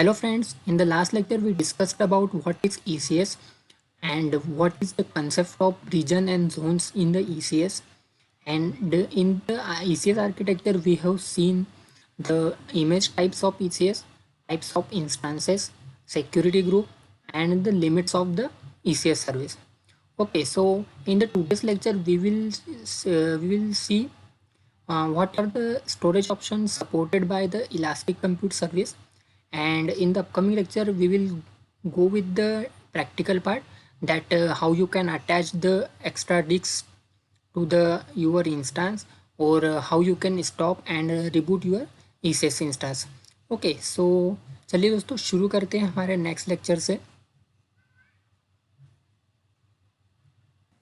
Hello friends, in the last lecture we discussed about what is ECS and what is the concept of region and zones in the ECS. And in the ECS architecture we have seen the image types of ECS, types of instances, security group and the limits of the ECS service. Okay, so in the today's lecture we will see what are the storage options supported by the Elastic Compute Service, and in the upcoming lecture we will go with the practical part, that how you can attach the extra disks to the your instance, or how you can stop and reboot your ECS instance. Okay so चलिए दोस्तों शुरू करते हैं हमारे next lecture से।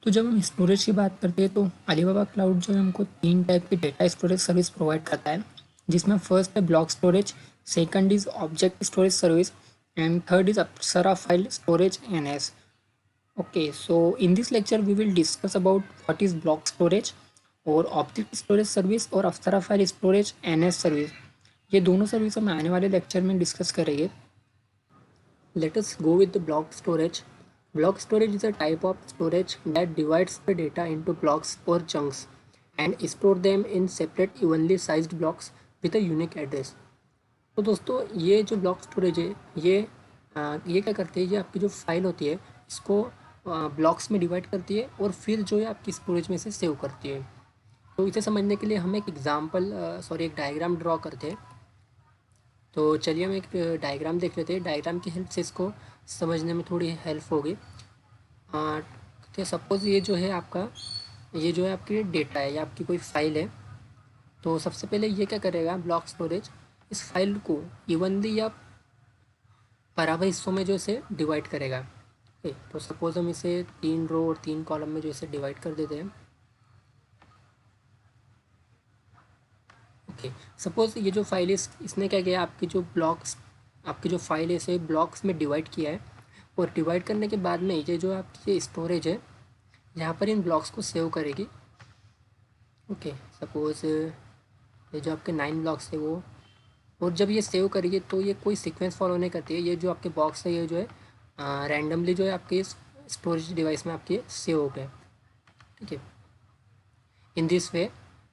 तो जब हम स्टोरेज की बात करते हैं तो अलीबाबा क्लाउड जो है हमको 3 टाइप की डेटा स्टोरेज सर्विस प्रोवाइड करता है, जिसमें फर्स्ट है block storage, second is object storage service and third is Apsara file storage NS. Okay, so in this lecture we will discuss about what is block storage और object storage service और अप्सरा file storage NS service. ये दोनों service हम आने वाले lecture में discuss करेंगे। Let us go with the block storage. Block storage is a type of storage that divides the data into blocks or chunks and store them in separate evenly sized blocks with a unique address. तो दोस्तों ये जो block storage है ये क्या करती है, ये आपकी जो फाइल होती है इसको ब्लॉक्स में डिवाइड करती है और फिर जो है आपकी स्टोरेज में से सेव करती है। तो इसे समझने के लिए हम एक एक डायग्राम ड्रॉ करते हैं। तो चलिए हम एक डायग्राम देख लेते हैं। डायग्राम की हेल्प से इसको समझने में थोड़ी हेल्प होगी। तो सपोज़ ये जो है आपकी डेटा है या आपकी कोई फाइल है। तो सबसे पहले ये क्या करेगा, ब्लॉक स्टोरेज इस फाइल को इवनली या बराबर हिस्सों में जो इसे डिवाइड करेगा। ओके, तो सपोज़ हम इसे 3 रो और 3 कॉलम में जो इसे डिवाइड कर देते हैं। ओके, सपोज़ ये जो फाइल है इसने क्या किया, आपकी जो फाइल है इसे ब्लॉक्स में डिवाइड किया है और डिवाइड करने के बाद में ये जो आपकी स्टोरेज है यहाँ पर इन ब्लॉक्स को सेव करेगी। ओके, सपोज़ ये जो आपके 9 ब्लॉक्स है वो, और जब ये सेव करेगी तो ये कोई सीक्वेंस फॉलो नहीं करती है। ये जो आपके बॉक्स है ये जो है रैंडमली जो है आपके स्टोरेज डिवाइस में आपके सेव हो गए। ठीक है, इन दिस वे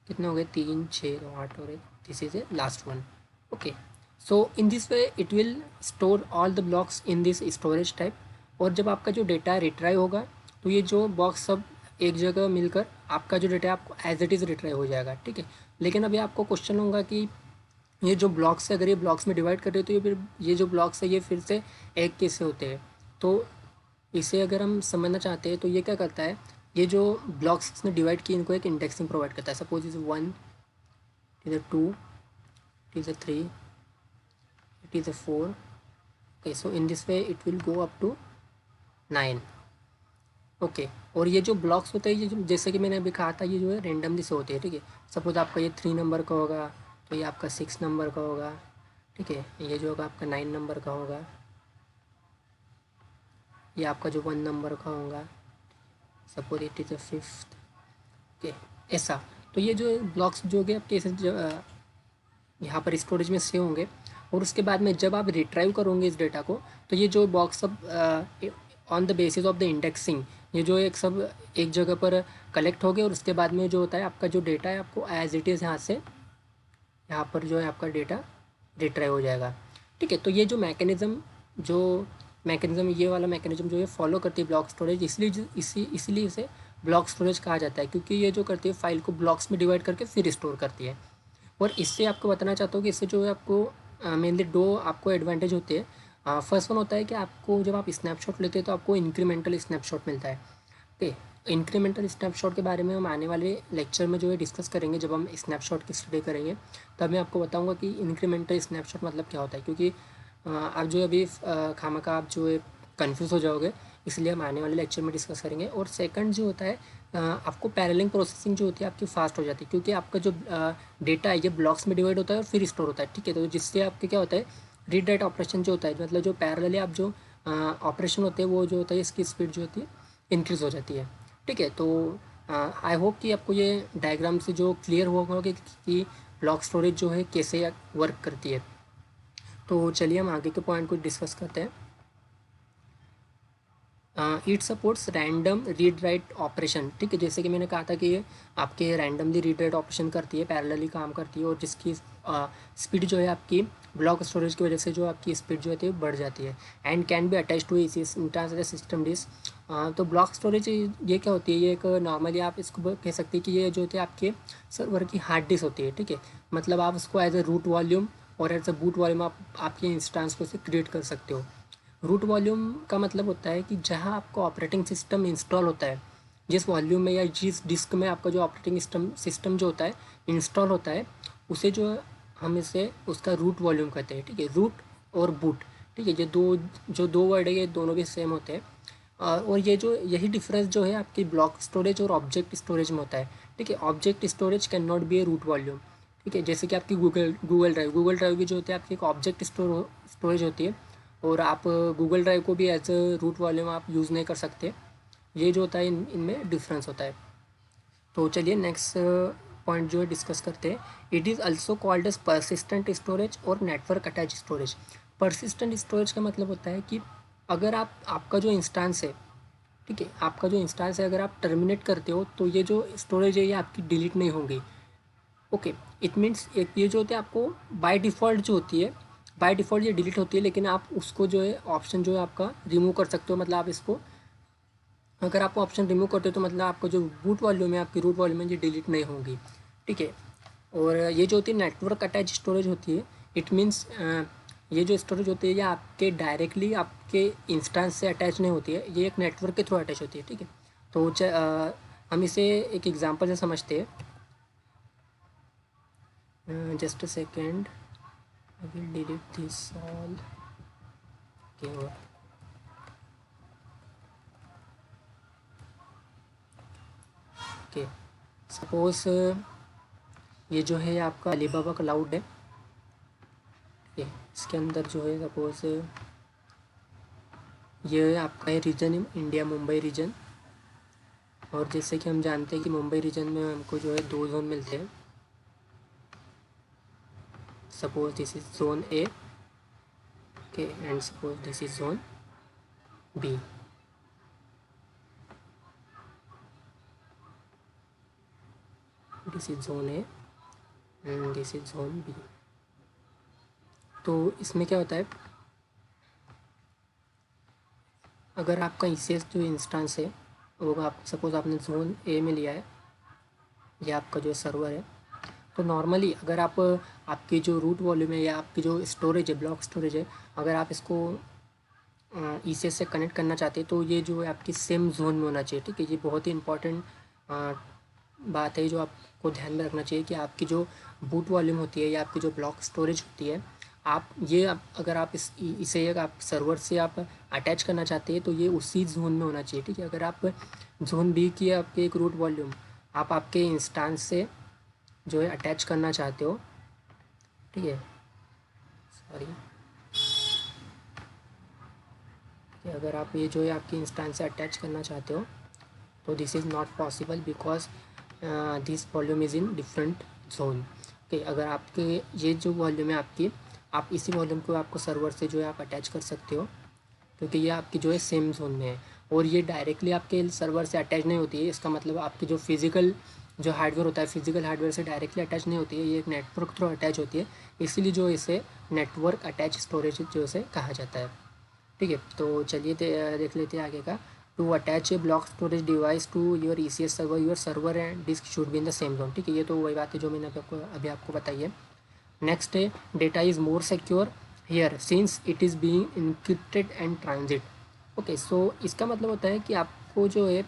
कितने हो गए, 3 6 8 और 1, this is a last one. Okay, so in this way it will store all the blocks in this storage type. और जब आपका जो डेटा रिट्राइव होगा तो ये जो बॉक्स सब एक जगह मिलकर आपका जो डेटा है आपको एज इट इज़ रिट्राइव हो जाएगा। ठीक है, लेकिन अभी आपको क्वेश्चन होगा कि ये जो ब्लॉक्स है अगर ये ब्लॉक्स में डिवाइड कर रहे तो ये जो ब्लॉक्स है ये फिर से एक कैसे होते हैं। तो इसे अगर हम समझना चाहते हैं तो ये क्या करता है, ये जो ब्लॉक्स इसने डिवाइड किए इनको एक इंडेक्सिंग प्रोवाइड करता है। Suppose is 1, it is 2, it is 3, it is 4। Okay, so in this way it will go up to 9। Okay, और ये जो ब्लॉक्स होते हैं ये जैसे कि मैंने अभी कहा था ये जो है रेंडमली से होते हैं। ठीक है, सपोज आपका ये 3 नंबर का होगा तो ये आपका 6 नंबर का होगा। ठीक है, ये जो होगा आपका 9 नंबर का होगा, ये आपका जो 1 नंबर का होगा, suppose it is a 5th। Okay, ऐसा। तो ये जो ब्लॉक्स जो कि आपके यहाँ पर स्टोरेज में सेव होंगे और उसके बाद में जब आप रिट्राइव करोगे इस डेटा को तो ये जो बॉक्स सब on the basis of the indexing ये जो एक जगह पर कलेक्ट हो गए और उसके बाद में जो होता है आपका जो डेटा है आपको एज इट इज़ यहाँ पर जो है आपका डेटा रिट्राइव हो जाएगा। ठीक है, तो ये जो मैकेनिज़्म ये वाला मैकेनिज़्म जो है फॉलो करती है ब्लॉक स्टोरेज, इसलिए इसे ब्लॉक स्टोरेज कहा जाता है, क्योंकि ये जो करती है फाइल को ब्लॉक्स में डिवाइड करके फिर स्टोर करती है। और इससे आपको बताना चाहता हूँ कि इससे जो है आपको मेनली 2 आपको एडवांटेज होते हैं। फर्स्ट वन होता है कि आपको जब आप स्नैपशॉट लेते हैं तो आपको इंक्रीमेंटल स्नैपशॉट मिलता है। ओके, इंक्रीमेंटल स्नैपशॉट के बारे में हम आने वाले लेक्चर में जो है डिस्कस करेंगे। जब हम स्नैपशॉट की स्टडी करेंगे तब मैं आपको बताऊंगा कि इंक्रीमेंटल स्नैपशॉट मतलब क्या होता है, क्योंकि आप जो अभी खामखा आप जो है कन्फ्यूज़ हो जाओगे, इसलिए हम आने वाले लेक्चर में डिस्कस करेंगे। और सेकंड जो होता है आपको पैरेलल प्रोसेसिंग जो होती है आपकी फास्ट हो जाती है, क्योंकि आपका जो डेटा है ये ब्लॉक्स में डिवाइड होता है और फिर स्टोर होता है। ठीक है, तो जिससे आपके क्या होता है रीड राइट ऑपरेशन जो होता है, मतलब जो पैरेलली आप जो ऑपरेशन होते हैं वो जो होता है इसकी स्पीड जो होती है इंक्रीज़ हो जाती है। ठीक है, तो आई होप कि आपको ये डायग्राम से जो क्लियर हुआ होगा कि ब्लॉक स्टोरेज जो है कैसे वर्क करती है। तो चलिए हम आगे के पॉइंट को डिस्कस करते हैं। It supports random read write operation, ठीक है। जैसे कि मैंने कहा था कि ये आपके रैंडमली रीड राइट ऑपरेशन करती है, पैरेलली काम करती है, और जिसकी स्पीड जो है आपकी ब्लॉक स्टोरेज की वजह से जो आपकी स्पीड जो है बढ़ जाती है। And can be attach to instance system disk. तो ब्लॉक स्टोरेज ये क्या होती है, ये एक नॉर्मली आप इसको कह सकते हैं कि ये जो होती है आपके सर्वर की हार्ड डिस्क होती है, ठीक है। मतलब आप उसको एज अ रूट वॉल्यूम और एज अ बूट वॉल्यूम आप आपके इंस्टेंस को से क्रिएट कर सकते हो। रूट वॉल्यूम का मतलब होता है कि जहाँ आपका ऑपरेटिंग सिस्टम इंस्टॉल होता है, जिस वॉल्यूम में या जिस डिस्क में आपका जो ऑपरेटिंग सिस्टम जो होता है इंस्टॉल होता है, उसे जो हम इसे उसका रूट वॉल्यूम कहते हैं, ठीक है। रूट और बूट, ठीक है, ये दो वर्ड है, ये दोनों भी सेम होते हैं। और ये जो यही डिफरेंस जो है आपकी ब्लॉक स्टोरेज और ऑब्जेक्ट स्टोरेज में होता है, ठीक है। Object storage can not be a root volume, ठीक है। जैसे कि आपकी गूगल ड्राइव भी जो होती है आपकी एक ऑब्जेक्ट स्टोरेज होती है, और आप गूगल ड्राइव को भी एज अ रूट वॉल्यूम आप यूज़ नहीं कर सकते। ये जो होता है इनमें डिफरेंस होता है। तो चलिए नेक्स्ट पॉइंट जो है डिस्कस करते हैं। It is also called as persistent storage और network attach storage. Persistent storage का मतलब होता है कि अगर आपका जो इंस्टेंस है, ठीक है, आपका जो इंस्टेंस है अगर आप टर्मिनेट करते हो तो ये जो स्टोरेज है ये आपकी डिलीट नहीं होगी। ओके, इट मीन्स एक ये जो होती है आपको बाय डिफ़ॉल्ट जो होती है, बाय डिफ़ॉल्ट ये डिलीट होती है, लेकिन आप उसको जो है ऑप्शन जो है आपका रिमूव कर सकते हो। मतलब आप इसको अगर आप ऑप्शन रिमूव करते हो तो मतलब आपको जो बूट वॉल्यूम है आपकी रूट वॉल्यूम है ये डिलीट नहीं होगी, ठीक है। और ये जो होती है नेटवर्क अटैच स्टोरेज होती है, इट मीन्स ये जो स्टोरेज होती है ये आपके डायरेक्टली आपके इंस्टेंस से अटैच नहीं होती है, ये एक नेटवर्क के थ्रू अटैच होती है, ठीक है। तो हम इसे एक एग्जांपल से समझते हैं। Just a second, I will delete this all. Okay, okay, suppose ये जो है आपका अलीबाबा क्लाउड है, ठीक है। इसके अंदर जो है सपोज ये आपका है रीजन इंडिया मुंबई रीजन, और जैसे कि हम जानते हैं कि मुंबई रीजन में हमको जो है दो जोन मिलते हैं। Suppose this is zone A, okay, and suppose this is zone B. This is zone A and this is zone B. तो इसमें क्या होता है, अगर आपका ईसीएस जो इंस्टेंस है वो आप सपोज़ आपने जोन ए में लिया है, ये आपका जो सर्वर है, तो नॉर्मली अगर आप आपकी जो रूट वॉल्यूम है या आपकी जो स्टोरेज है ब्लॉक स्टोरेज है, अगर आप इसको ईसीएस से कनेक्ट करना चाहते हैं तो ये जो है आपकी सेम जोन में होना चाहिए, ठीक है। ये बहुत ही इंपॉर्टेंट बात है जो आपको ध्यान में रखना चाहिए कि आपकी जो बूट वॉल्यूम होती है या आपकी जो ब्लॉक स्टोरेज होती है, अगर आप इसे एक आप सर्वर से आप अटैच करना चाहते हैं तो ये उसी जोन में होना चाहिए, ठीक है। अगर आप जोन बी की आपके एक रूट वॉल्यूम आप आपके इंस्टेंस से जो है अटैच करना चाहते हो, ठीक है, सॉरी, कि अगर आप ये जो है आपकी इंस्टेंस से अटैच करना चाहते हो तो this is not possible because this volume is in different zone, okay. अगर आपके ये जो वॉल्यूम है आपकी, आप इसी वॉल्यूम को आपको सर्वर से जो है आप अटैच कर सकते हो, क्योंकि ये आपकी जो है सेम जोन में है, और ये डायरेक्टली आपके सर्वर से अटैच नहीं होती है। इसका मतलब आपकी जो फिज़िकल जो हार्डवेयर होता है, फिज़िकल हार्डवेयर से डायरेक्टली अटैच नहीं होती है, ये एक नेटवर्क थ्रू अटैच होती है, इसीलिए जो इसे नेटवर्क अटैच स्टोरेज जो इसे कहा जाता है, ठीक है। तो चलिए देख लेते हैं आगे का। To attach a block storage device to your ECS server, your server and disk should be in the same zone, ठीक है। ये तो वही बात है जो मैंने अभी आपको बताई है। नेक्स्ट है data is more secure here since it is being encrypted and transit. Okay, so इसका मतलब होता है कि आपको जो है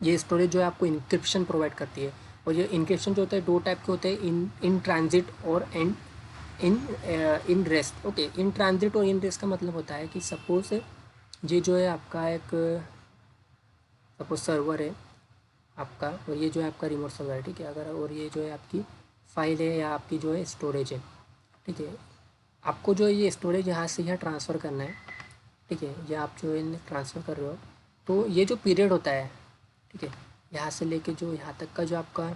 ये स्टोरेज जो है आपको इंक्रिप्शन प्रोवाइड करती है, और ये इंक्रिप्शन जो होता है दो टाइप के होते हैं, इन ट्रांजिट और in in rest. Okay, in transit और इन रेस्ट का मतलब होता है कि सपोज ये जो है आपका एक सपोज सर्वर है आपका, और ये जो है आपका रिमोट सर्वर है, ठीक है। अगर और ये जो है आपकी फ़ाइल है या आपकी जो है स्टोरेज है, ठीक है। आपको जो है ये स्टोरेज यहाँ से यहाँ ट्रांसफ़र करना है, ठीक है। या आप जो है ट्रांसफ़र कर रहे हो तो ये जो पीरियड होता है, ठीक है, यहाँ से लेके जो यहाँ तक का जो आपका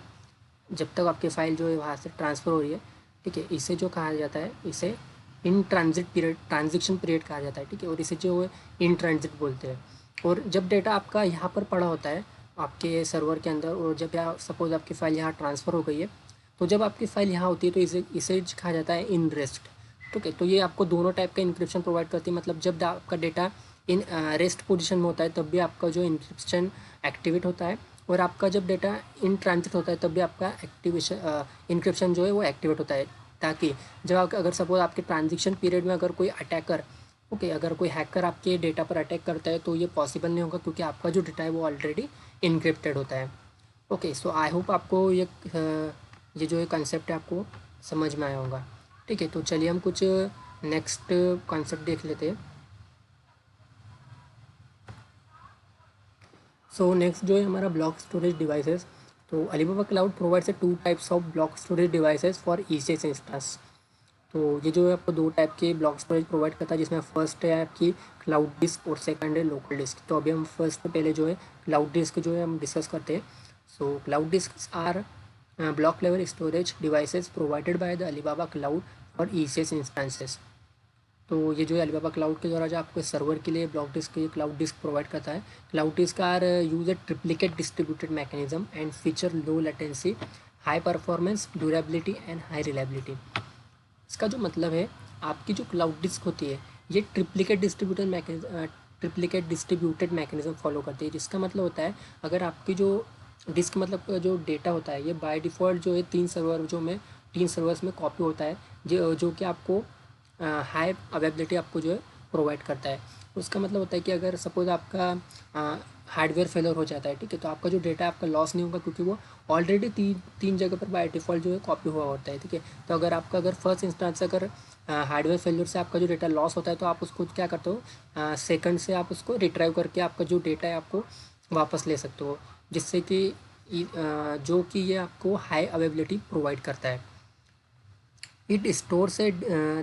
जब तक आपकी फ़ाइल जो है वहाँ से ट्रांसफ़र हो रही है, ठीक है, इसे जो कहा जाता है, इसे in transit period, transition period कहा जाता है, ठीक है, और इसे जो है इन ट्रांजिट बोलते हैं। और जब डेटा आपका यहाँ पर पड़ा होता है आपके सर्वर के अंदर, और जब यहाँ सपोज आपकी फ़ाइल यहाँ ट्रांसफ़र हो गई है, तो जब आपकी फ़ाइल यहाँ होती है तो इसे इसे कहा जाता है इन रेस्ट, ठीक है। तो ये आपको दोनों टाइप का इंक्रिप्शन प्रोवाइड करती है, मतलब जब आपका डेटा इन रेस्ट पोजीशन में होता है तब भी आपका जो इंक्रिप्शन एक्टिवेट होता है, और आपका जब डेटा इन ट्रांजिट होता है तब भी आपका एक्टिवेशन इंक्रिप्शन जो है वो एक्टिवेट होता है, ताकि जब अगर सपोज आपके ट्रांजिशन पीरियड में अगर कोई अटैकर, ओके, अगर कोई हैकर आपके डेटा पर अटैक करता है तो ये पॉसिबल नहीं होगा, क्योंकि आपका जो डेटा है वो ऑलरेडी इनक्रिप्टेड होता है। ओके, सो आई होप आपको ये जो ये कंसेप्ट है आपको समझ में आया होगा, ठीक है। तो चलिए हम कुछ नेक्स्ट कॉन्सेप्ट देख लेते हैं। सो नेक्स्ट जो है हमारा ब्लॉक स्टोरेज डिवाइसेस। तो Alibaba cloud provides 2 types of block storage devices for ECS instance. तो ये जो है आपको 2 टाइप के ब्लॉक स्टोरेज प्रोवाइड करता है, जिसमें फर्स्ट है आपकी क्लाउड डिस्क और सेकंड है लोकल डिस्क। तो अभी हम फर्स्ट पे पहले जो है क्लाउड डिस्क जो है हम डिस्कस करते हैं। So cloud disk are block level storage devices provided by the Alibaba cloud for ECS instances. तो ये जो है अलीबाबा क्लाउड के द्वारा जो आपको सर्वर के लिए ब्लॉक डिस्क, ये क्लाउड डिस्क प्रोवाइड करता है। Cloud disk are use a triplicate distributed mechanism and feature low latency, high performance, durability and high reliability. इसका जो मतलब है, आपकी जो क्लाउड डिस्क होती है ये ट्रिप्लिकेट डिस्ट्रीब्यूटेड मैकेनिज्म फॉलो करती है, जिसका मतलब होता है अगर आपकी जो डिस्क मतलब जो डेटा होता है ये बाय डिफ़ॉल्ट जो है 3 सर्वर्स में कॉपी होता है, जो कि आपको हाई अवेलेबिलिटी आपको जो है प्रोवाइड करता है। उसका मतलब होता है कि अगर सपोज़ आपका हार्डवेयर फेलर हो जाता है, ठीक है, तो आपका जो डेटा आपका लॉस नहीं होगा, क्योंकि वो ऑलरेडी तीन जगह पर बाय डिफ़ॉल्ट जो है कॉपी हुआ होता है, ठीक है। तो अगर फर्स्ट इंस्टेंस अगर हार्डवेयर फेलियर से आपका जो डेटा लॉस होता है तो आप उसको क्या करते हो, सेकंड से आप उसको रिट्राइव करके आपका जो डेटा है आपको वापस ले सकते हो, जिससे कि जो कि ये आपको हाई अवेलेबिलिटी प्रोवाइड करता है। It stores A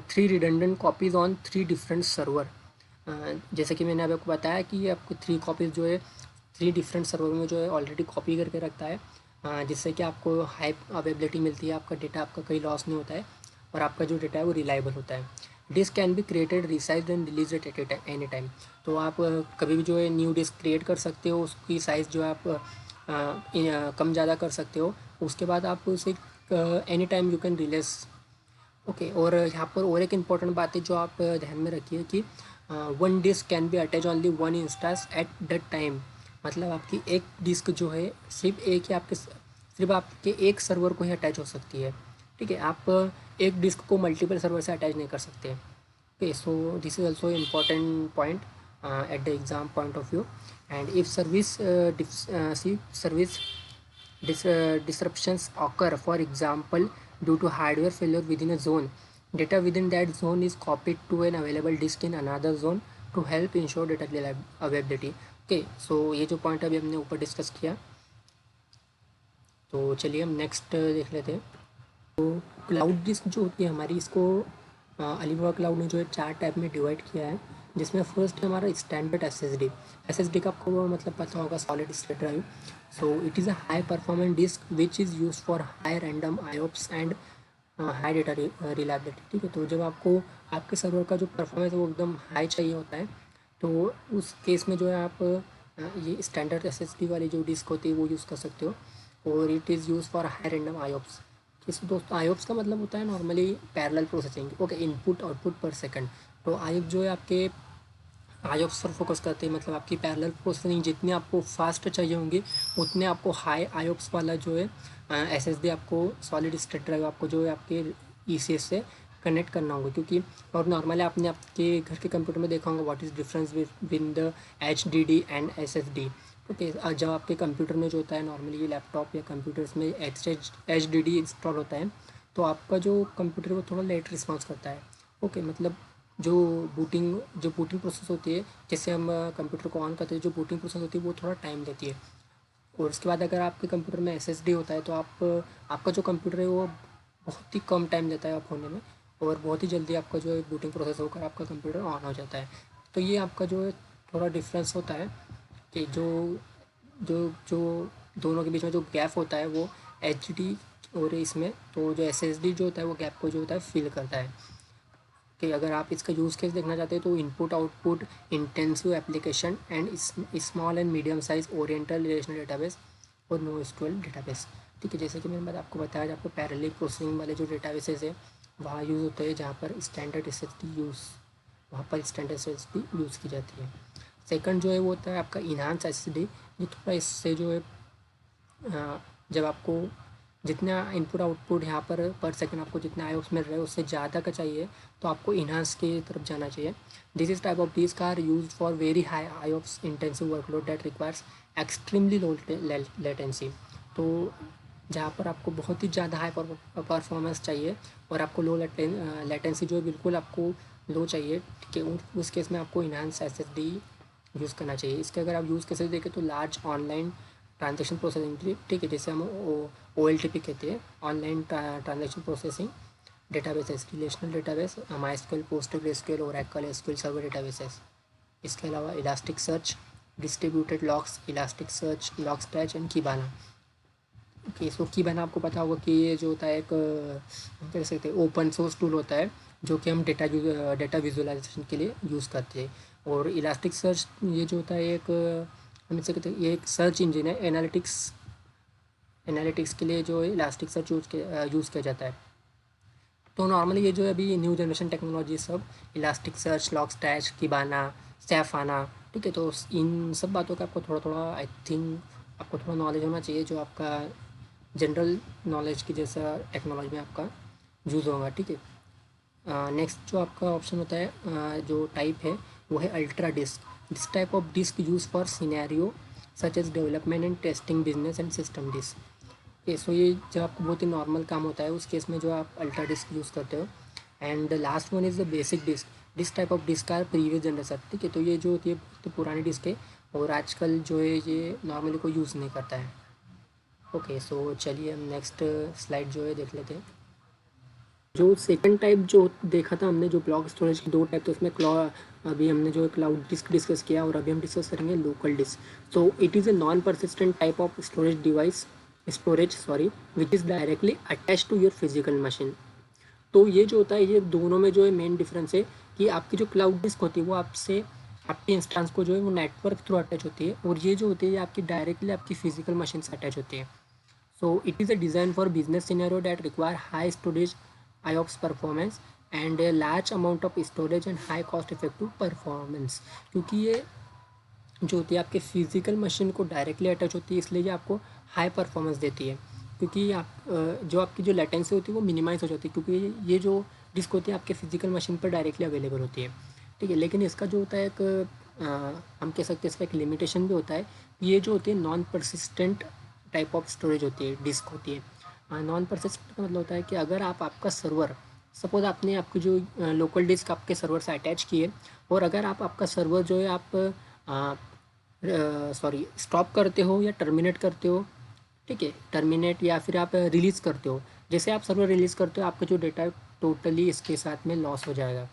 3 redundant copies on 3 different server. जैसे कि मैंने अभी आपको बताया कि ये आपको 3 कॉपीज़ जो है 3 डिफरेंट सर्वर में जो है ऑलरेडी कॉपी करके रखता है, जिससे कि आपको हाई अवेलेबिलिटी मिलती है, आपका डेटा आपका कहीं लॉस नहीं होता है, और आपका जो डेटा है वो रिलायबल होता है। Disk can be created, resized and deleted at any time. तो आप कभी भी जो है न्यू डिस्क क्रिएट कर सकते हो, उसकी साइज़ जो है आप कम ज़्यादा कर सकते हो, उसके बाद आप उसे any time you can release. Okay, और यहाँ पर और एक इम्पॉर्टेंट बात है जो आप ध्यान में रखिए कि one disc can be attach only one instance at the time. मतलब आपकी एक डिस्क जो है सिर्फ आपके एक सर्वर को ही अटैच हो सकती है, ठीक है। आप एक डिस्क को मल्टीपल सर्वर से अटैच नहीं कर सकते। Okay, so this is also important point at the exam point of view. And if service disruptions occur, for example, due to hardware failure within a zone. Data within that zone is copied to an available disk in another zone to help ensure data availability. Okay, so ये जो point अभी हमने ऊपर discuss किया, तो चलिए हम next देख लेते हैं। तो क्लाउड डिस्क जो होती है हमारी, इसको अलीबाबा क्लाउड ने जो है 4 टाइप में डिवाइड किया है, जिसमें फर्स्ट है हमारा स्टैंडर्ड एसएसडी का आपको वो मतलब पता होगा, solid state drive. So it is a high performance disk which is use for high random IOPS and high data reliability, ठीक है। तो जब आपको आपके सर्वर का जो परफॉर्मेंस है वो एकदम हाई चाहिए होता है, तो उस केस में जो है आप ये स्टैंडर्ड एसएसडी वाली जो डिस्क होती है वो यूज़ कर सकते हो। और it is use for high random IOPS. किस दोस्तों, आईओप्स का मतलब होता है normally parallel processing, okay, input output per second. तो आईओप जो है आपके आईओप्स पर फोकस करते हैं, मतलब आपकी पैरेलल प्रोसेसिंग जितनी आपको फास्ट चाहिए होंगी उतने आपको हाई आईओप्स वाला जो है एसएसडी आपको सॉलिड स्टेट ड्राइव आपको जो है आपके ईसीएस से कनेक्ट करना होगा, क्योंकि और नॉर्मली आपने आपके घर के कंप्यूटर में देखा होगा what is difference been the HDD and SSD. Okay, जब आपके कंप्यूटर में जो होता है नॉर्मली ये लैपटॉप या कंप्यूटर्स में एचडीडी इंस्टॉल होता है, तो आपका जो कंप्यूटर है वो थोड़ा लेट रिस्पॉन्स करता है। ओके, मतलब जो बूटिंग प्रोसेस होती है, जैसे हम कंप्यूटर को ऑन करते हैं, जो बूटिंग प्रोसेस होती है वो थोड़ा टाइम लेती है। और उसके बाद अगर आपके कंप्यूटर में एसएसडी होता है तो आपका जो कंप्यूटर है वो बहुत ही कम टाइम लेता है ऑफ होने में, और बहुत ही जल्दी आपका जो है बूटिंग प्रोसेस होकर आपका कंप्यूटर ऑन हो जाता है। तो ये आपका जो है थोड़ा डिफरेंस होता है कि जो जो जो दोनों के बीच में जो गैप होता है वो एचडी और इसमें, तो जो एसएसडी जो होता है वो गैप को जो होता है फिल करता है। कि अगर आप इसका यूज़ केस देखना चाहते हैं तो input output intensive application and small and medium size oriental relational database और नो एसक्यूएल डेटाबेस। ठीक है, जैसे कि मैंने आपको बताया, आपको पैरेलल प्रोसेसिंग वाले जो डेटाबेसेस है वहाँ यूज़ होते हैं, जहाँ पर स्टैंडर्ड एसएसडी यूज़ की जाती है। सेकंड जो है वो होता है आपका इनहांस एसएसडी। ये थोड़ा इससे जो है जब आपको जितना इनपुट आउटपुट यहाँ पर सेकंड आपको जितना आयोप्स मिल रहा है उससे ज़्यादा का चाहिए तो आपको इनहांस की तरफ जाना चाहिए। This is type of disk are use for very high IOPS intensive workload that requires extremely low latency. तो जहाँ पर आपको बहुत ही ज़्यादा हाई परफॉर्मेंस चाहिए और आपको लो लेटेंसी जो है बिल्कुल आपको लो चाहिए, ठीक है, उस केस में आपको इनहांस एसएसडी यूज़ करना चाहिए। इसके अगर आप यूज़ कैसे देखें तो लार्ज ऑनलाइन ट्रांजेक्शन प्रोसेसिंग के लिए, ठीक है, जैसे हम OLTP कहते हैं, online transaction processing databases, relational database, MySQL, PostgreSQL, Oracle, SQL server databases. इसके अलावा Elasticsearch, distributed locks, Elasticsearch, Logstash and Kibana. Okay, so Kibana आपको पता होगा कि ये जो होता है एक हम कह सकते हैं ओपन सोर्स टूल होता है जो कि हम डेटा विजुअलाइजेशन के लिए यूज़ करते हैं। और इलास्टिक सर्च ये जो होता है एक हम इसे कहते हैं ये एक सर्च इंजन है, एनालिटिक्स के लिए जो है इलास्टिक सर्च यूज़ किया जाता है। तो नॉर्मली ये जो है अभी न्यू जनरेशन टेक्नोलॉजी सब इलास्टिक सर्च, लॉगस्टैच, कीबाना, सैफाना, ठीक है, तो इन सब बातों का आपको थोड़ा थोड़ा आई थिंक आपको थोड़ा नॉलेज होना चाहिए जो आपका जनरल नॉलेज की जैसा टेक्नोलॉजी में आपका यूज़ होगा, ठीक है। नेक्स्ट जो आपका ऑप्शन होता है जो टाइप है वो है ultra disk. This type of disk use for scenario such as development and testing business and system disk. ये जब आपको बहुत ही नॉर्मल काम होता है उस केस में जो आप अल्ट्रा डिस्क यूज़ करते हो। And the last one is the basic disk. This type of disk are previous generation, ठीक है, तो ये जो होती है तो पुरानी डिस्क है और आजकल जो है ये नॉर्मली कोई यूज़ नहीं करता है। ओके, सो चलिए हम नेक्स्ट स्लाइड जो है देख लेते हैं। जो सेकंड टाइप जो देखा था हमने, जो ब्लॉक स्टोरेज की दो टाइप, तो उसमें अभी हमने जो क्लाउड डिस्क डिस्कस किया और अभी हम डिस्कस करेंगे local disk. So it is a non persistent type of storage which is directly attach to your physical machine. तो ये जो होता है ये दोनों में जो है मेन डिफरेंस है कि आपकी जो क्लाउड डिस्क होती है वो आपसे आपके इंस्टेंस को जो है वो नेटवर्क थ्रू अटैच होती है और ये जो होती है आपकी डायरेक्टली आपकी फिजिकल मशीन से अटैच होती है। So it is a design for business scenario that require high storage IOPS performance and a large amount of storage and high cost effective performance। क्योंकि ये जो होती है आपके फिजिकल मशीन को डायरेक्टली अटैच होती है इसलिए ये आपको हाई परफॉर्मेंस देती है, क्योंकि आप जो आपकी जो लेटेंसी होती है वो मिनिमाइज हो जाती है, क्योंकि ये जो डिस्क होती है आपके फिजिकल मशीन पर डायरेक्टली अवेलेबल होती है, ठीक है। लेकिन इसका जो होता है एक हम कह सकते हैं इसका एक लिमिटेशन भी होता है। ये जो होती है non persistent type of storage होती है, डिस्क होती है। नॉन परसिस्टेंट का मतलब होता है कि अगर आपका सर्वर, सपोज आपने आपकी जो लोकल डिस्क आपके सर्वर से अटैच की है और अगर आपका सर्वर जो है आप स्टॉप करते हो या टर्मिनेट करते हो, ठीक है, टर्मिनेट या फिर आप रिलीज़ करते हो, जैसे आप सर्वर रिलीज़ करते हो आपका जो डेटा टोटली इसके साथ में लॉस हो जाएगा,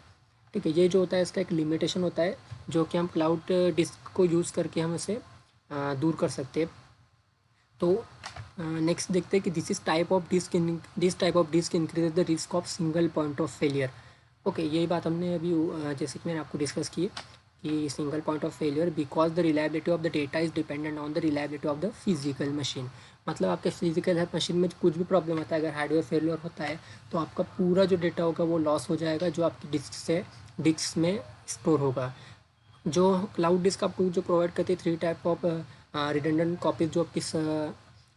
ठीक है। ये जो होता है इसका एक लिमिटेशन होता है जो कि हम क्लाउड डिस्क को यूज़ करके हम इसे दूर कर सकते हैं। तो नेक्स्ट देखते हैं कि this type of disk increase the risk of single point of failure. Okay, यही बात हमने अभी जैसे कि मैंने आपको डिस्कस की कि single point of failure because the reliability of the data is dependent on the reliability of the physical machine. मतलब आपके फिजिकल मशीन में कुछ भी प्रॉब्लम होता है, अगर हार्डवेयर फेलियर होता है तो आपका पूरा जो डेटा होगा वो लॉस हो जाएगा जो आपकी डिस्क में स्टोर होगा। जो क्लाउड डिस्क आपको जो प्रोवाइड करती है 3 टाइप ऑफ रिडंडेंट कॉपीज जो आपकी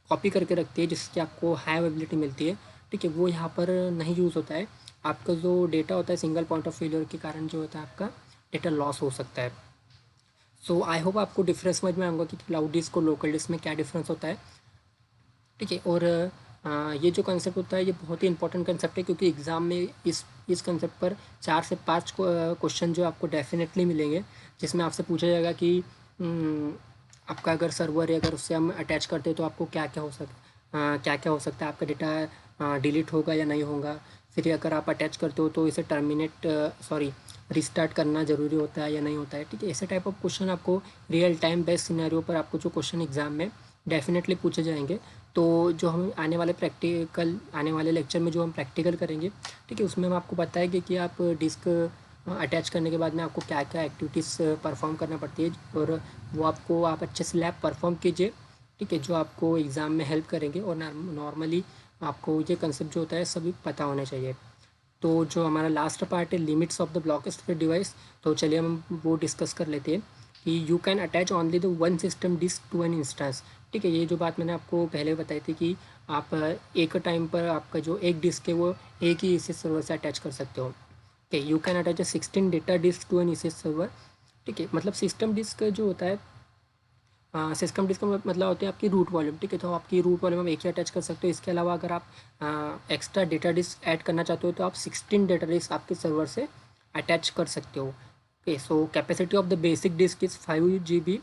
कॉपी करके रखती है जिसकी आपको हाई अवेबिलिटी मिलती है, ठीक है, वो यहाँ पर नहीं यूज़ होता है। आपका जो डेटा होता है सिंगल पॉइंट ऑफ फेलियर के कारण जो होता है आपका डेटा लॉस हो सकता है। सो आई होप आपको डिफरेंस समझ में आऊँगा कि क्लाउड डिस्क और लोकल डिस्क में क्या डिफरेंस होता है, ठीक है। और ये जो कंसेप्ट होता है ये बहुत ही इंपॉर्टेंट कंसेप्ट है क्योंकि एग्ज़ाम में इस कंसेप्ट पर 4 से 5 क्वेश्चन जो आपको डेफिनेटली मिलेंगे, जिसमें आपसे पूछा जाएगा कि आपका अगर सर्वर है अगर उससे हम अटैच करते हैं तो आपको क्या क्या हो सकता है, आपका डेटा डिलीट होगा या नहीं होगा, फिर अगर आप अटैच करते हो तो इसे रिस्टार्ट करना ज़रूरी होता है या नहीं होता है, ठीक है। ऐसे टाइप ऑफ क्वेश्चन आपको रियल टाइम बेस्ड सिनेरियो पर आपको जो क्वेश्चन एग्जाम में डेफिनेटली पूछे जाएंगे। तो जो हम आने वाले लेक्चर में जो हम प्रैक्टिकल करेंगे, ठीक है, उसमें हम आपको बताएंगे कि आप डिस्क अटैच करने के बाद में आपको क्या क्या एक्टिविटीज़ परफॉर्म करना पड़ती है, और वो आपको आप अच्छे से लैब परफॉर्म कीजिए, ठीक है, जो आपको एग्ज़ाम में हेल्प करेंगे। और नॉर्मली आपको ये कंसेप्ट जो होता है सभी पता होना चाहिए। तो जो हमारा लास्ट पार्ट है limits of the block storage device, तो चलिए हम वो डिस्कस कर लेते हैं कि you can attach only the one system disk to an instance. ठीक है, ये जो बात मैंने आपको पहले बताई थी कि आप एक टाइम पर आपका जो एक डिस्क है वो एक ही इसी सर्वर से अटैच कर सकते हो। Okay, you can attach 16 data disk to an ECS server. ठीक है, मतलब सिस्टम डिस्क जो होता है, सिस्टम डिस्क का मतलब होती है आपकी रूट वॉल्यूम। ठीक है, तो आपकी रूट वॉल्यूम आप एक ही अटैच कर सकते हो। इसके अलावा अगर आप एक्स्ट्रा डेटा डिस्क ऐड करना चाहते हो तो आप 16 डेटा डिस्क आपके सर्वर से अटैच कर सकते हो। Okay, so capacity of the basic disk is 5 GB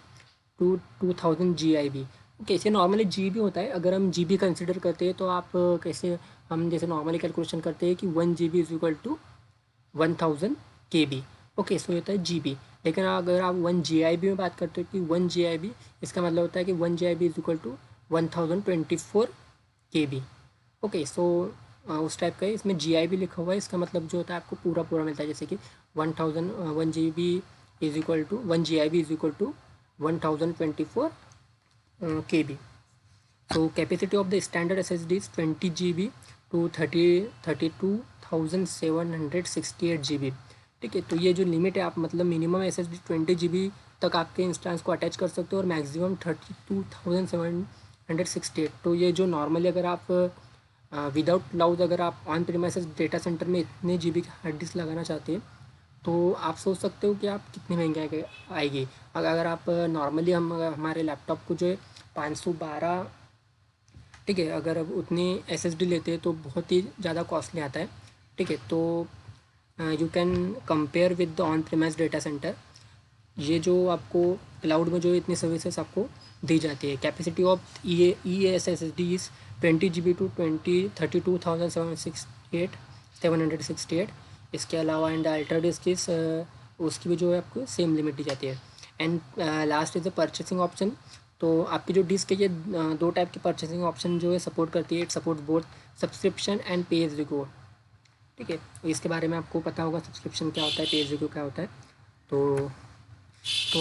to 2000 GB। Okay, इसे नॉर्मली GB होता है। अगर हम GB कंसिडर करते हैं तो आप कैसे, हम जैसे नॉर्मली कैलकुलेशन करते हैं कि 1 GB is equal to 1000 KB। Okay, so होता है GB। लेकिन अगर आप 1 GIB में बात करते हो कि 1 GIB, इसका मतलब होता है कि 1 GIB is equal to 1024 KB। Okay, so उस टाइप का है। इसमें GIB लिखा हुआ है, इसका मतलब जो होता है आपको पूरा पूरा मिलता है, जैसे कि 1 GB is equal to 1024 KB। So capacity of the standard SSD is 20 GB to 32,768 GB। ठीक है, तो ये जो लिमिट है, आप मतलब मिनिमम SSD 20 GB तक आपके इंस्टेंस को अटैच कर सकते हो और मैक्सिमम 32,768। तो ये जो नॉर्मली अगर आप विदाउट क्लाउड, अगर आप ऑन प्रीमाइसेस डेटा सेंटर में इतने GB की हार्ड डिस्क लगाना चाहते हैं तो आप सोच सकते हो कि आप कितनी महंगी आएगी। अगर आप नॉर्मली हमारे लैपटॉप को जो है 512, ठीक है, अगर अब उतनी SSD लेते हैं तो बहुत ही ज़्यादा कॉस्टली आता है। ठीक है, तो you can compare with the on premise data centre. ये जो आपको क्लाउड में जो इतनी सर्विसेज आपको दी जाती है। Capacity of ESSD is 20 GB to 32,768। इसके अलावा एंड अल्ट्रा डिस्क इस उसकी भी जो है आपको सेम लिमिट दी जाती है। And last is the purchasing option. तो आपकी जो डिस्क है ये दो टाइप के परचेसिंग ऑप्शन जो है सपोर्ट करती है। It support both subscription and पे एज यू गो। ठीक है, तो इसके बारे में आपको पता होगा सब्सक्रिप्शन क्या होता है, पे एज यू गो क्या होता है। तो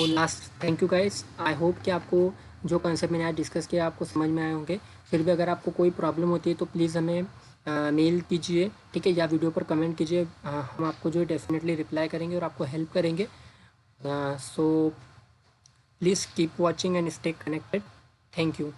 last, thank you guys. I hope कि आपको जो कंसेप्ट मैंने आज डिस्कस किया आपको समझ में आए होंगे। फिर भी अगर आपको कोई प्रॉब्लम होती है तो प्लीज़ हमें मेल कीजिए, ठीक है, या वीडियो पर कमेंट कीजिए। हम आपको जो है डेफिनेटली रिप्लाई करेंगे और आपको हेल्प करेंगे। So please keep watching and stay connected. Thank you.